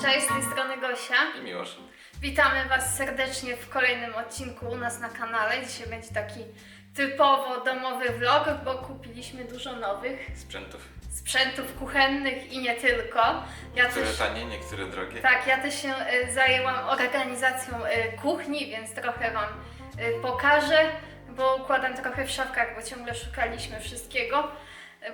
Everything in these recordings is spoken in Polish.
Cześć, z tej strony Gosia. I Miłosz. Witamy Was serdecznie w kolejnym odcinku u nas na kanale. Dzisiaj będzie taki typowo domowy vlog, bo kupiliśmy dużo nowych sprzętów kuchennych i nie tylko. Niektóre tanie, niektóre drogie. Tak, ja też się zajęłam organizacją kuchni, więc trochę Wam pokażę, bo układam trochę w szafkach, bo ciągle szukaliśmy wszystkiego.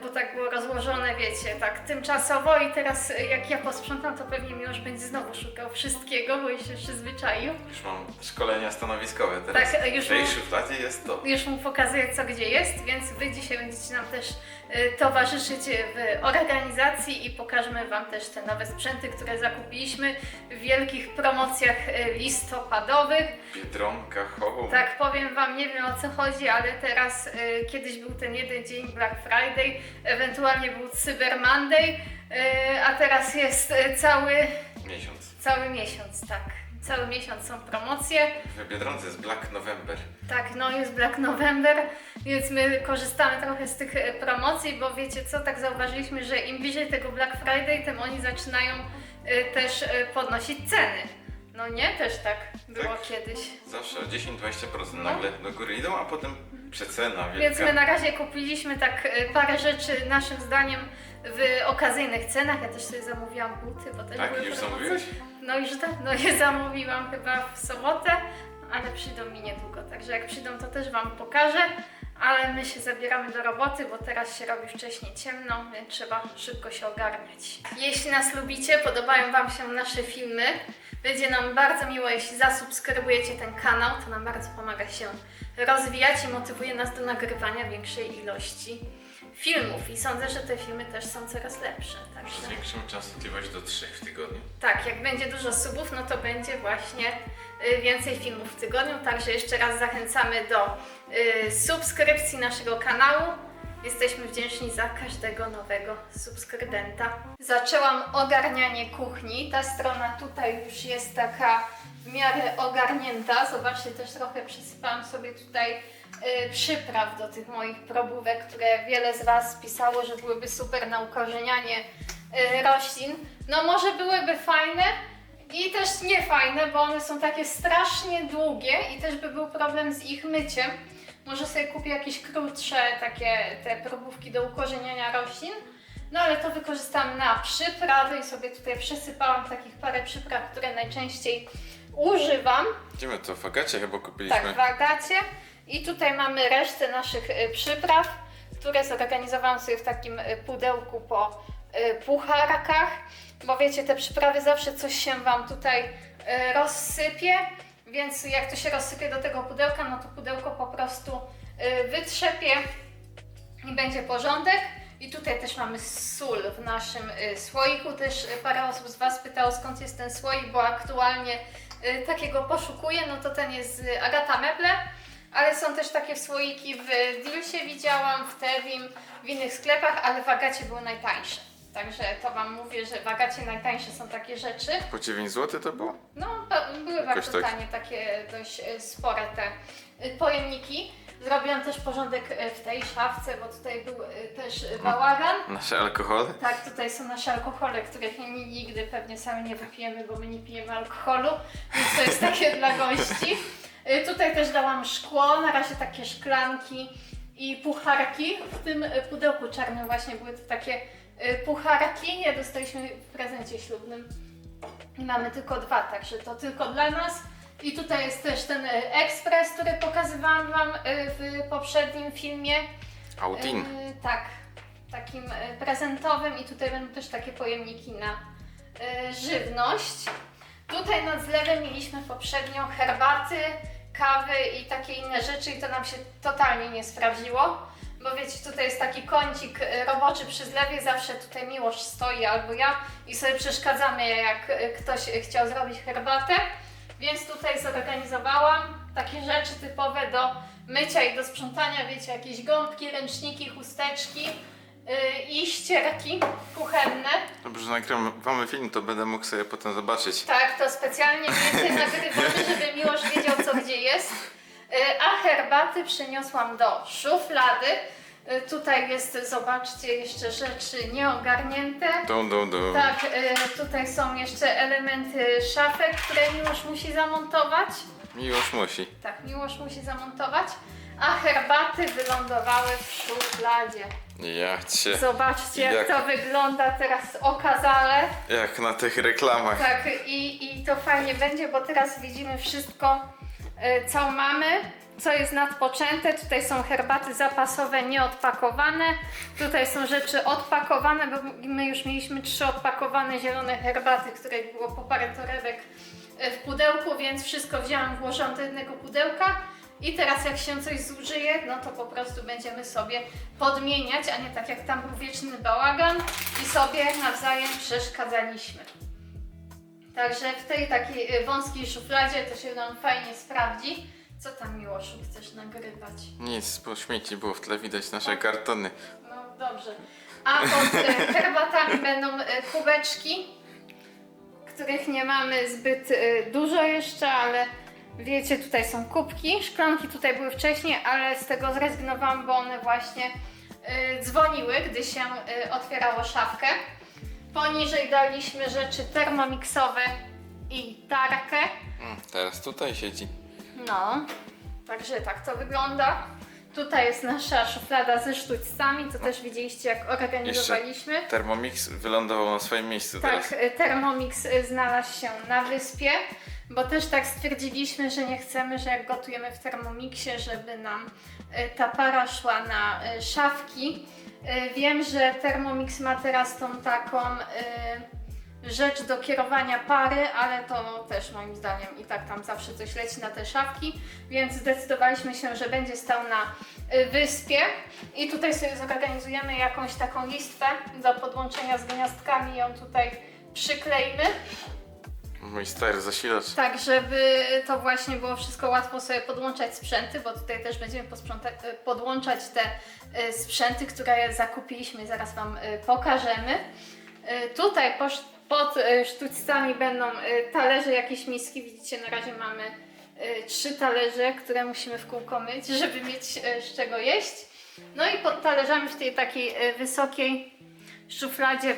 Bo tak było rozłożone, wiecie, tak tymczasowo i teraz jak ja posprzątam, to pewnie Miłosz będzie znowu szukał wszystkiego, bo się przyzwyczaił. Już mam szkolenia stanowiskowe teraz. Tak, już w tej szufladzie jest to. Już mu pokazuję, co gdzie jest, więc Wy dzisiaj będziecie nam też towarzyszyć w organizacji i pokażemy Wam też te nowe sprzęty, które zakupiliśmy w wielkich promocjach listopadowych. Biedronka, Home. Tak, powiem Wam, nie wiem o co chodzi, ale teraz kiedyś był ten jeden dzień Black Friday, ewentualnie był Cyber Monday, a teraz jest cały miesiąc, tak. Cały miesiąc są promocje. W Biedronce jest Black November. Tak, no jest Black November, więc my korzystamy trochę z tych promocji, bo wiecie co, tak zauważyliśmy, że im bliżej tego Black Friday, tym oni zaczynają też podnosić ceny. No nie? Też tak było Tak. kiedyś. Zawsze o 10-20% No. nagle do góry idą, a potem przecena wielka. Więc my na razie kupiliśmy tak parę rzeczy naszym zdaniem w okazyjnych cenach. Ja też sobie zamówiłam buty, bo też Tak? były Już promocje. zamówiłeś? No już dawno je zamówiłam chyba w sobotę, ale przyjdą mi niedługo. Także jak przyjdą, to też Wam pokażę. Ale my się zabieramy do roboty, bo teraz się robi wcześniej ciemno, więc trzeba szybko się ogarniać. Jeśli nas lubicie, podobają Wam się nasze filmy, będzie nam bardzo miło, jeśli zasubskrybujecie ten kanał. To nam bardzo pomaga się rozwijać i motywuje nas do nagrywania większej ilości filmów. I sądzę, że te filmy też są coraz lepsze. Może Także... zwiększymy częstotliwość do 3 w tygodniu. Tak, jak będzie dużo subów, no to będzie właśnie więcej filmów w tygodniu, także jeszcze raz zachęcamy do subskrypcji naszego kanału. Jesteśmy wdzięczni za każdego nowego subskrybenta. Zaczęłam ogarnianie kuchni. Ta strona tutaj już jest taka w miarę ogarnięta. Zobaczcie, też trochę przysypałam sobie tutaj przypraw do tych moich probówek, które wiele z Was pisało, że byłyby super na ukorzenianie roślin. No może byłyby fajne i też niefajne, bo one są takie strasznie długie i też by był problem z ich myciem. Może sobie kupię jakieś krótsze takie te probówki do ukorzeniania roślin. No ale to wykorzystam na przyprawy i sobie tutaj przesypałam takich parę przypraw, które najczęściej używam. Gdzie my to w Agacie chyba kupiliśmy? Tak, w Agacie. I tutaj mamy resztę naszych przypraw, które zorganizowałam sobie w takim pudełku po pucharkach. Bo wiecie, te przyprawy zawsze coś się Wam tutaj rozsypie, więc jak to się rozsypie do tego pudełka, no to pudełko po prostu wytrzepię i będzie porządek. I tutaj też mamy sól w naszym słoiku. Też parę osób z Was pytało, skąd jest ten słoik, bo aktualnie takiego poszukuję. No to ten jest z Agata Meble, ale są też takie słoiki w Dilsie, widziałam, w Tevim, w innych sklepach, ale w Agacie były najtańsze. Także to Wam mówię, że w Agacie najtańsze są takie rzeczy. Po 9 zł to było? No, były Jakoś bardzo tak. tanie, takie dość spore te pojemniki. Zrobiłam też porządek w tej szafce, bo tutaj był też bałagan. Nasze alkohole? Tak, tutaj są nasze alkohole, których nigdy pewnie sami nie wypijemy, bo my nie pijemy alkoholu, więc to jest takie dla gości. Tutaj też dałam szkło, na razie takie szklanki i pucharki. W tym pudełku czarnym właśnie były to takie pucharki. Nie dostaliśmy w prezencie ślubnym i mamy tylko 2, także to tylko dla nas. I tutaj jest też ten ekspres, który pokazywałam Wam w poprzednim filmie. Autin. Tak, takim prezentowym i tutaj będą też takie pojemniki na żywność. Tutaj nad zlewem mieliśmy poprzednio herbaty, kawy i takie inne rzeczy i to nam się totalnie nie sprawdziło. Bo wiecie, tutaj jest taki kącik roboczy przy zlewie, zawsze tutaj Miłosz stoi albo ja i sobie przeszkadzamy, jak ktoś chciał zrobić herbatę. Więc tutaj zorganizowałam takie rzeczy typowe do mycia i do sprzątania, wiecie, jakieś gąbki, ręczniki, chusteczki i ścierki kuchenne. Dobrze, że nagrywamy film, to będę mógł sobie potem zobaczyć. Tak, to specjalnie więcej nagrywamy, żeby Miłosz wiedział, co gdzie jest. A herbaty przyniosłam do szuflady. Tutaj jest, zobaczcie, jeszcze rzeczy nieogarnięte. Dum. Tak, tutaj są jeszcze elementy szafek, które Miłosz musi zamontować. Miłosz musi. Tak, Miłosz musi zamontować. A herbaty wylądowały w szufladzie. Ja cię. Zobaczcie, jak Jak- to wygląda teraz okazale. Jak na tych reklamach. Tak, i to fajnie będzie, bo teraz widzimy wszystko, co mamy, co jest nadpoczęte. Tutaj są herbaty zapasowe, nieodpakowane. Tutaj są rzeczy odpakowane, bo my już mieliśmy 3 odpakowane zielone herbaty, których było po parę torebek w pudełku, więc wszystko wzięłam, włożyłam do jednego pudełka. I teraz jak się coś zużyje, no to po prostu będziemy sobie podmieniać, a nie tak jak tam był wieczny bałagan i sobie nawzajem przeszkadzaliśmy. Także w tej takiej wąskiej szufladzie to się nam fajnie sprawdzi. Co tam, Miłoszu, chcesz nagrywać? Nic, bo śmieci było w tle widać nasze kartony. No dobrze. A pod herbatami będą kubeczki, których nie mamy zbyt dużo jeszcze, ale wiecie, tutaj są kubki. Szklanki tutaj były wcześniej, ale z tego zrezygnowałam, bo one właśnie dzwoniły, gdy się otwierało szafkę. Poniżej daliśmy rzeczy termomiksowe i tarkę. Teraz tutaj siedzi. No, także tak to wygląda. Tutaj jest nasza szuflada ze sztućcami, to też widzieliście, jak organizowaliśmy. Thermomix wylądował na swoim miejscu teraz. Tak, Thermomix znalazł się na wyspie, bo też tak stwierdziliśmy, że nie chcemy, że jak gotujemy w Thermomixie, żeby nam ta para szła na szafki. Wiem, że Thermomix ma teraz tą taką rzecz do kierowania pary, ale to też moim zdaniem i tak tam zawsze coś leci na te szafki, więc zdecydowaliśmy się, że będzie stał na wyspie i tutaj sobie zorganizujemy jakąś taką listwę do podłączenia z gniazdkami i ją tutaj przykleimy, Mój stary zasilacz. tak żeby to właśnie było wszystko łatwo sobie podłączać sprzęty, bo tutaj też będziemy podłączać te sprzęty, które zakupiliśmy, zaraz Wam pokażemy. Tutaj pod sztućcami będą talerze, jakieś miski. Widzicie, na razie mamy 3 talerze, które musimy w kółko myć, żeby mieć z czego jeść. No i pod talerzami w tej takiej wysokiej szufladzie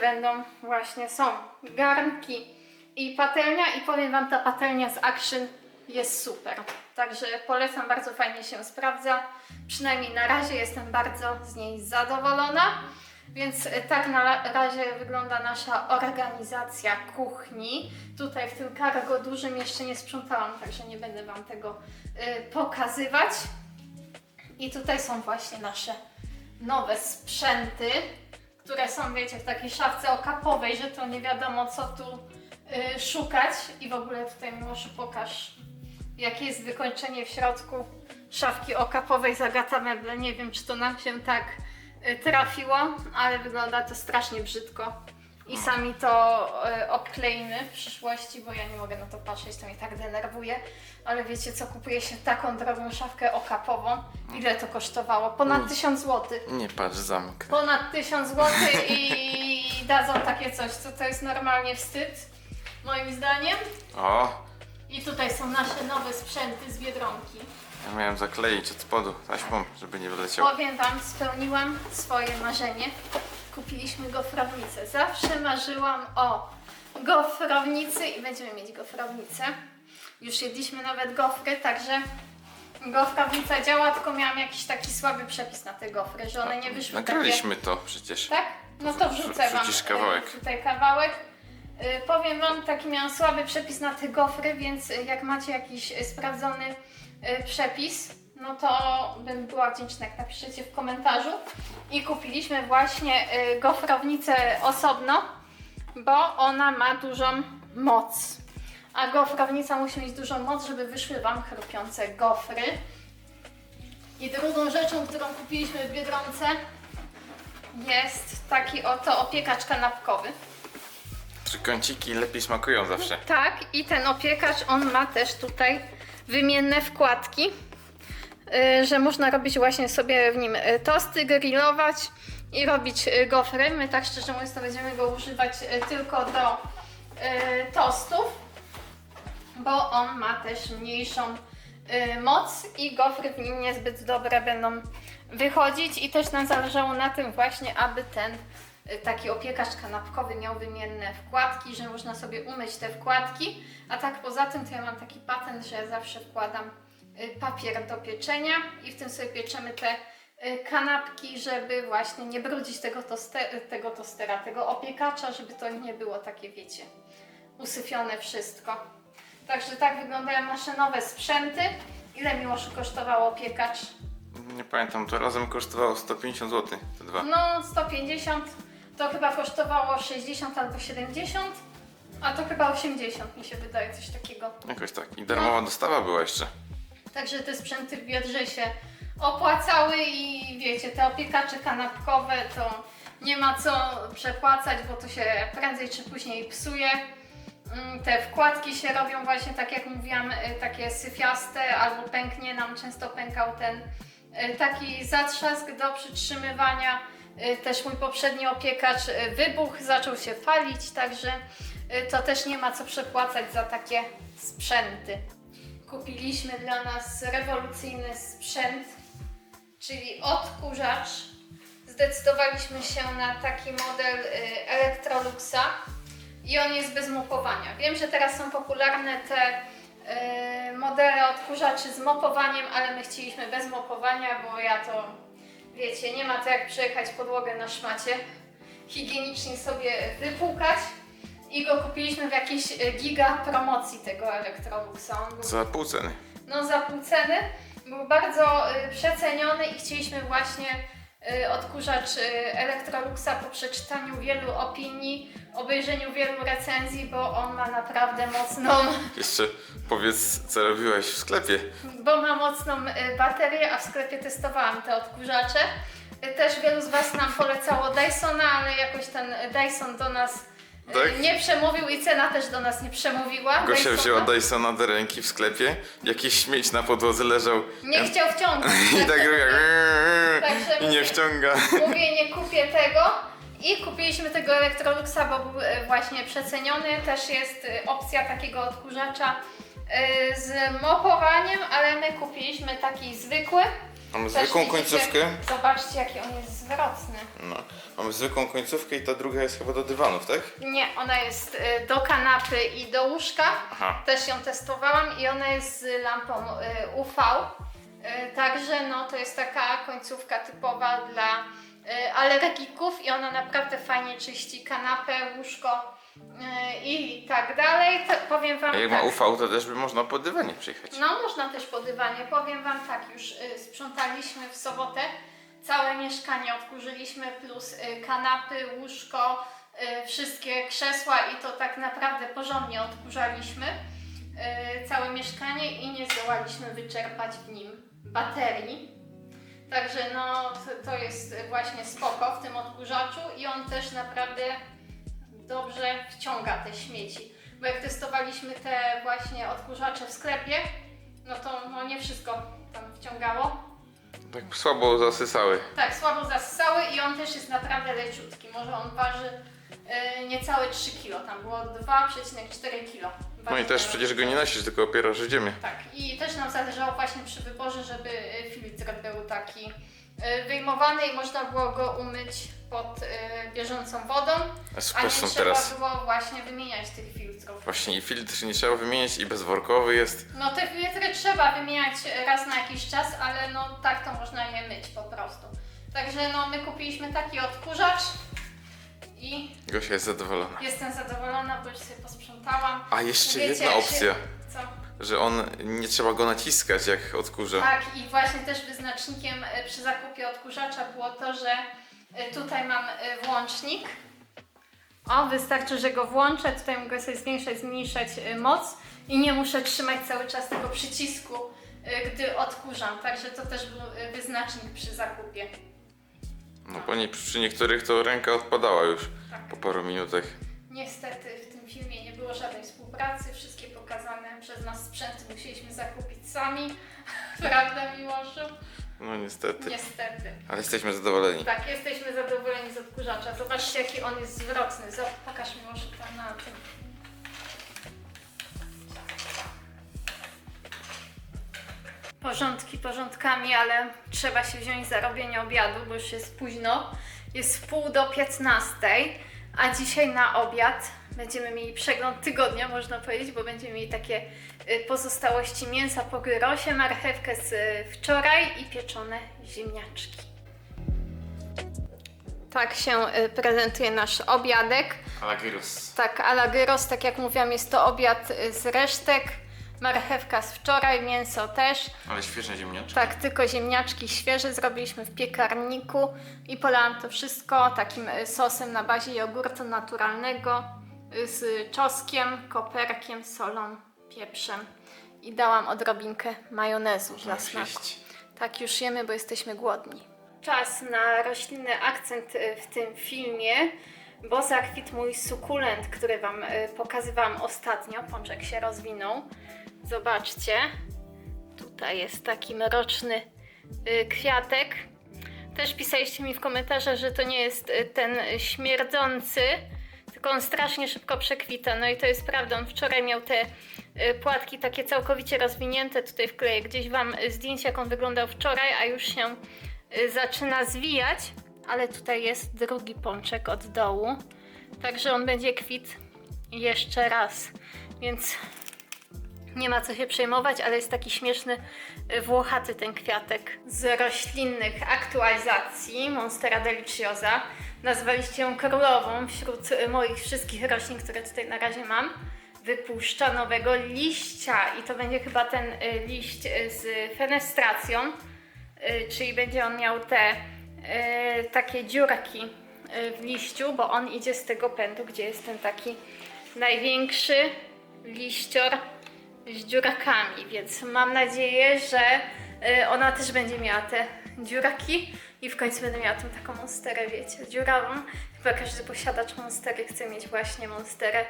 są garnki i patelnia. I powiem Wam, ta patelnia z Action jest super. Także polecam, bardzo fajnie się sprawdza. Przynajmniej na razie jestem bardzo z niej zadowolona. Więc tak na razie wygląda nasza organizacja kuchni. Tutaj w tym cargo dużym jeszcze nie sprzątałam, także nie będę Wam tego pokazywać. I tutaj są właśnie nasze nowe sprzęty, które są, wiecie, w takiej szafce okapowej, że to nie wiadomo co tu szukać. I w ogóle tutaj, Miłoszu, pokaż, jakie jest wykończenie w środku szafki okapowej z Agata Meble. Nie wiem, czy to nam się tak trafiło, ale wygląda to strasznie brzydko i sami to obkleimy w przyszłości, bo ja nie mogę na to patrzeć, to mnie tak denerwuje, ale wiecie co, kupuje się taką drogą szafkę okapową, ile to kosztowało? Ponad 1000 zł. Nie patrz, zamknę. Ponad 1000 zł i dadzą takie coś, co to jest normalnie wstyd, moim zdaniem. O, I tutaj są nasze nowe sprzęty z Biedronki. ja miałem zakleić od spodu taśmą, żeby nie wyleciał. Powiem Wam, spełniłam swoje marzenie. Kupiliśmy gofrownicę. Zawsze marzyłam o gofrownicy i będziemy mieć gofrownicę. Już jedliśmy nawet gofry, także gofrownica działa, tylko miałam jakiś taki słaby przepis na te gofry, że one nie wyszły takie... Nagraliśmy to przecież. Tak? No to wrzucę Wam Wrzucisz kawałek. tutaj kawałek. Powiem Wam, taki miałam słaby przepis na te gofry, więc jak macie jakiś sprawdzony przepis, no to bym była wdzięczna, jak napiszecie w komentarzu. I kupiliśmy właśnie gofrownicę osobno, bo ona ma dużą moc. A gofrownica musi mieć dużą moc, żeby wyszły Wam chrupiące gofry. I drugą rzeczą, którą kupiliśmy w Biedronce, jest taki oto opiekacz kanapkowy. Trójkąciki lepiej smakują zawsze. Tak, i ten opiekacz, on ma też tutaj wymienne wkładki, że można robić właśnie sobie w nim tosty, grillować i robić gofry. My tak szczerze mówiąc to będziemy go używać tylko do tostów, bo on ma też mniejszą moc i gofry w nim niezbyt dobre będą wychodzić i też nam zależało na tym właśnie, aby ten taki opiekacz kanapkowy miał wymienne wkładki, że można sobie umyć te wkładki, a tak poza tym to ja mam taki patent, że ja zawsze wkładam papier do pieczenia i w tym sobie pieczemy te kanapki, żeby właśnie nie brudzić tego opiekacza, żeby to nie było takie, wiecie, usyfione wszystko. Także tak wyglądają nasze nowe sprzęty. Ile, Miłoszu, kosztował opiekacz? Nie pamiętam, to razem kosztowało 150 zł, te dwa. No 150, to chyba kosztowało 60 albo 70, a to chyba 80 mi się wydaje, coś takiego. Jakoś tak. I darmowa dostawa była jeszcze. Także te sprzęty w Biedrze się opłacały i wiecie, te opiekacze kanapkowe to nie ma co przepłacać, bo to się prędzej czy później psuje. Te wkładki się robią właśnie tak jak mówiłam, takie syfiaste albo pęknie, nam często pękał ten taki zatrzask do przytrzymywania. Też mój poprzedni opiekacz wybuchł, zaczął się palić, także to też nie ma co przepłacać za takie sprzęty. Kupiliśmy dla nas rewolucyjny sprzęt, czyli odkurzacz. Zdecydowaliśmy się na taki model Electroluxa i on jest bez mopowania. Wiem, że teraz są popularne te modele odkurzaczy z mopowaniem, ale my chcieliśmy bez mopowania, bo ja to, wiecie, nie ma to jak przejechać podłogę na szmacie, higienicznie sobie wypłukać. I go kupiliśmy w jakiejś giga promocji tego Electroluxa. On był, Za pół ceny. no, za pół ceny. Był bardzo przeceniony i chcieliśmy właśnie odkurzacz Electroluxa po przeczytaniu wielu opinii, obejrzeniu wielu recenzji, bo on ma naprawdę mocną, Jeszcze powiedz, co robiłaś w sklepie. baterię, a w sklepie testowałam te odkurzacze. Też wielu z Was nam polecało Dysona, ale jakoś ten Dyson do nas Tak? nie przemówił i cena też do nas nie przemówiła. Gosia Dysona. wzięła Dysona do ręki w sklepie, jakiś śmieć na podłodze leżał. Nie chciał wciągnąć. I tak robię. Także I nie mówię. wciąga. Mówię, nie kupię tego. I kupiliśmy tego Electroluxa, bo był właśnie przeceniony. Też jest opcja takiego odkurzacza z mopowaniem, ale my kupiliśmy taki zwykły. Mamy Też zwykłą widzicie, końcówkę. Zobaczcie, jaki on jest zwrotny. No. Mamy zwykłą końcówkę i ta druga jest chyba do dywanów, tak? Nie, ona jest do kanapy i do łóżka. Aha. Też ją testowałam i ona jest z lampą UV. Także no, to jest taka końcówka typowa dla alergików i ona naprawdę fajnie czyści kanapę, łóżko i tak dalej. Powiem Wam A jak tak. ma UV, to też by można po dywanie przyjechać. No, można też po dywanie. Powiem Wam tak, już sprzątaliśmy w sobotę całe mieszkanie, odkurzyliśmy plus kanapy, łóżko, wszystkie krzesła i to tak naprawdę porządnie odkurzaliśmy całe mieszkanie i nie zdołaliśmy wyczerpać w nim baterii. Także no, to jest właśnie spoko w tym odkurzaczu i on też naprawdę dobrze wciąga te śmieci. Bo jak testowaliśmy te właśnie odkurzacze w sklepie, no to no nie wszystko tam wciągało. Tak słabo zasysały. Tak, słabo zasysały i on też jest naprawdę leciutki. Może on waży niecałe 3 kg, tam było 2,4 kg. No i też przecież go nie nosisz, tylko opierasz o ziemię. Tak, i też nam zależało właśnie przy wyborze, żeby filtr był taki wyjmowany i można było go umyć pod bieżącą wodą, A a super nie są trzeba teraz. było właśnie wymieniać tych filtrów. Właśnie i filtr nie trzeba wymieniać i bezworkowy jest. No te filtry trzeba wymieniać raz na jakiś czas, ale no tak to można je myć po prostu. Także no my kupiliśmy taki odkurzacz i Gosia jest zadowolona. jestem zadowolona, bo już sobie posprzątałam. A jeszcze Wiecie, jedna jak opcja, się- Co? że on nie trzeba go naciskać jak odkurza. Tak, i właśnie też wyznacznikiem przy zakupie odkurzacza było to, że tutaj mam włącznik. O, wystarczy, że go włączę, tutaj mogę sobie zwiększać, zmniejszać moc i nie muszę trzymać cały czas tego przycisku, gdy odkurzam. Także to też był wyznacznik przy zakupie. No bo przy niektórych to ręka odpadała już Tak. po paru minutach. Niestety w tym filmie nie było żadnej współpracy, wszystkie pokazane przez nas sprzęty musieliśmy zakupić sami. Prawda, Miłoszu? No niestety. Niestety. Ale jesteśmy zadowoleni. Tak, jesteśmy zadowoleni z odkurzacza. Zobaczcie, jaki on jest zwrotny. Pokaż mi może tam na tym. porządki porządkami, ale trzeba się wziąć za robienie obiadu, bo już jest późno. Jest 10:45, a dzisiaj na obiad będziemy mieli przegląd tygodnia, można powiedzieć, bo będziemy mieli takie pozostałości mięsa po gyrosie, marchewkę z wczoraj i pieczone ziemniaczki. Tak się prezentuje nasz obiadek. ala gyros. Tak, a la gyros, tak jak mówiłam, jest to obiad z resztek. Marchewka z wczoraj, mięso też. Ale świeże ziemniaczki. Tak, tylko ziemniaczki świeże zrobiliśmy w piekarniku i polałam to wszystko takim sosem na bazie jogurtu naturalnego z czosnkiem, koperkiem, solą, pieprzem i dałam odrobinkę majonezu dla smaku. Jeść. Tak, już jemy, bo jesteśmy głodni. Czas na roślinny akcent w tym filmie, bo zakwitł mój sukulent, który Wam pokazywałam ostatnio. Pączek się rozwinął. Zobaczcie, tutaj jest taki mroczny kwiatek. Też pisaliście mi w komentarzach, że to nie jest ten śmierdzący, tylko on strasznie szybko przekwita. No i to jest prawda, on wczoraj miał te płatki takie całkowicie rozwinięte. Tutaj wkleję gdzieś Wam zdjęcie, jak on wyglądał wczoraj, a już się zaczyna zwijać. Ale tutaj jest drugi pączek od dołu, także on będzie kwit jeszcze raz, więc nie ma co się przejmować, ale jest taki śmieszny, włochaty ten kwiatek. Z roślinnych aktualizacji Monstera Deliciosa. Nazwaliście ją królową wśród moich wszystkich roślin, które tutaj na razie mam. Wypuszcza nowego liścia i to będzie chyba ten liść z fenestracją, czyli będzie on miał te takie dziurki w liściu, bo on idzie z tego pędu, gdzie jest ten taki największy liścior z dziurakami, więc mam nadzieję, że ona też będzie miała te dziuraki i w końcu będę miała tą taką monsterę, wiecie, dziurawą. Chyba każdy posiadacz monstery chce mieć właśnie monsterę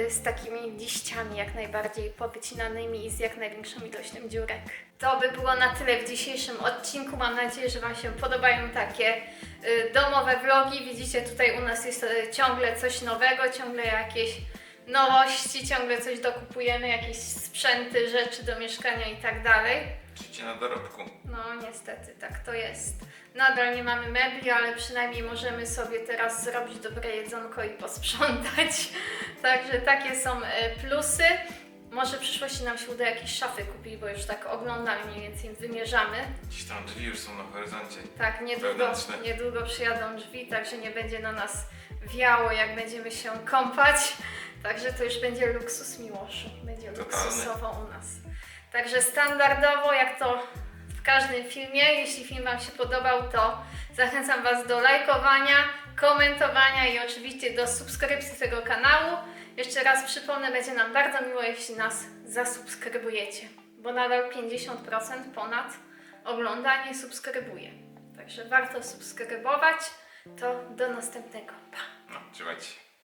z takimi liściami jak najbardziej powycinanymi i z jak największą ilością dziurek. To by było na tyle w dzisiejszym odcinku. Mam nadzieję, że Wam się podobają takie domowe vlogi. Widzicie, tutaj u nas jest ciągle coś nowego, ciągle jakieś nowości, ciągle coś dokupujemy, jakieś sprzęty, rzeczy do mieszkania i tak dalej. Życie na dorobku. No niestety, tak to jest. Nadal nie mamy mebli, ale przynajmniej możemy sobie teraz zrobić dobre jedzonko i posprzątać. Także takie są plusy. Może w przyszłości nam się uda jakieś szafy kupić, bo już tak oglądamy, mniej więcej wymierzamy. Gdzieś tam drzwi już są na horyzoncie. Tak, niedługo przyjadą drzwi, także nie będzie na nas wiało, jak będziemy się kąpać. Także to już będzie luksus Miłoszu. Będzie luksusowo u nas. Także standardowo, jak to w każdym filmie, jeśli film Wam się podobał, to zachęcam Was do lajkowania, komentowania i oczywiście do subskrypcji tego kanału. Jeszcze raz przypomnę, będzie nam bardzo miło, jeśli nas zasubskrybujecie, bo nadal 50% ponad oglądanie subskrybuje. Także warto subskrybować. To do następnego. Pa! No, trzymajcie się.